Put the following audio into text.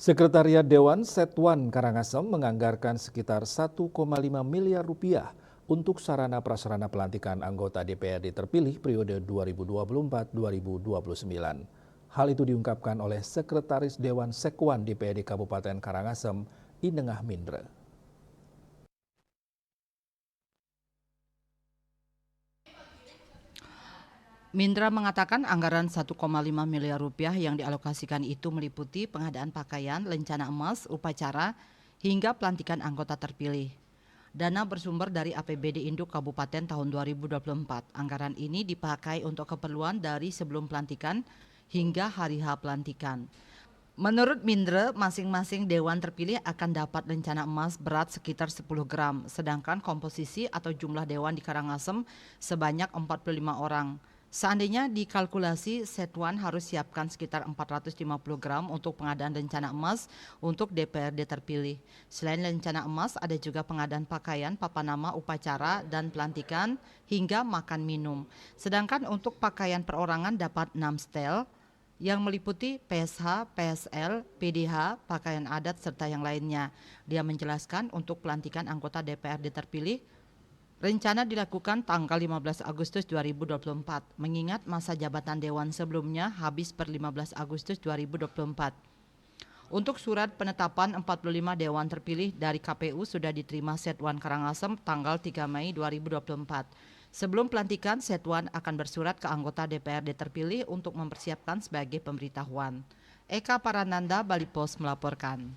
Sekretariat Dewan Setwan Karangasem menganggarkan sekitar 1,5 miliar rupiah untuk sarana prasarana pelantikan anggota DPRD terpilih periode 2024-2029. Hal itu diungkapkan oleh Sekretaris Dewan Sekwan DPRD Kabupaten Karangasem, Inengah Mindre. Mindra mengatakan anggaran 1,5 miliar rupiah yang dialokasikan itu meliputi pengadaan pakaian, lencana emas, upacara, hingga pelantikan anggota terpilih. Dana bersumber dari APBD Induk Kabupaten tahun 2024. Anggaran ini dipakai untuk keperluan dari sebelum pelantikan hingga hari H pelantikan. Menurut Mindra, masing-masing dewan terpilih akan dapat lencana emas berat sekitar 10 gram, sedangkan komposisi atau jumlah dewan di Karangasem sebanyak 45 orang. Seandainya dikalkulasi, Setwan harus siapkan sekitar 450 gram untuk pengadaan lencana emas untuk DPRD terpilih. Selain lencana emas, ada juga pengadaan pakaian, papan nama, upacara, dan pelantikan, hingga makan minum. Sedangkan untuk pakaian perorangan dapat 6 setel, yang meliputi PSH, PSL, PDH, pakaian adat, serta yang lainnya. Dia menjelaskan untuk pelantikan anggota DPRD terpilih, rencana dilakukan tanggal 15 Agustus 2024, mengingat masa jabatan Dewan sebelumnya habis per 15 Agustus 2024. Untuk surat penetapan 45 Dewan terpilih dari KPU sudah diterima Setwan Karangasem tanggal 3 Mei 2024. Sebelum pelantikan, Setwan akan bersurat ke anggota DPRD terpilih untuk mempersiapkan sebagai pemberitahuan. Eka Parananda, Bali Post melaporkan.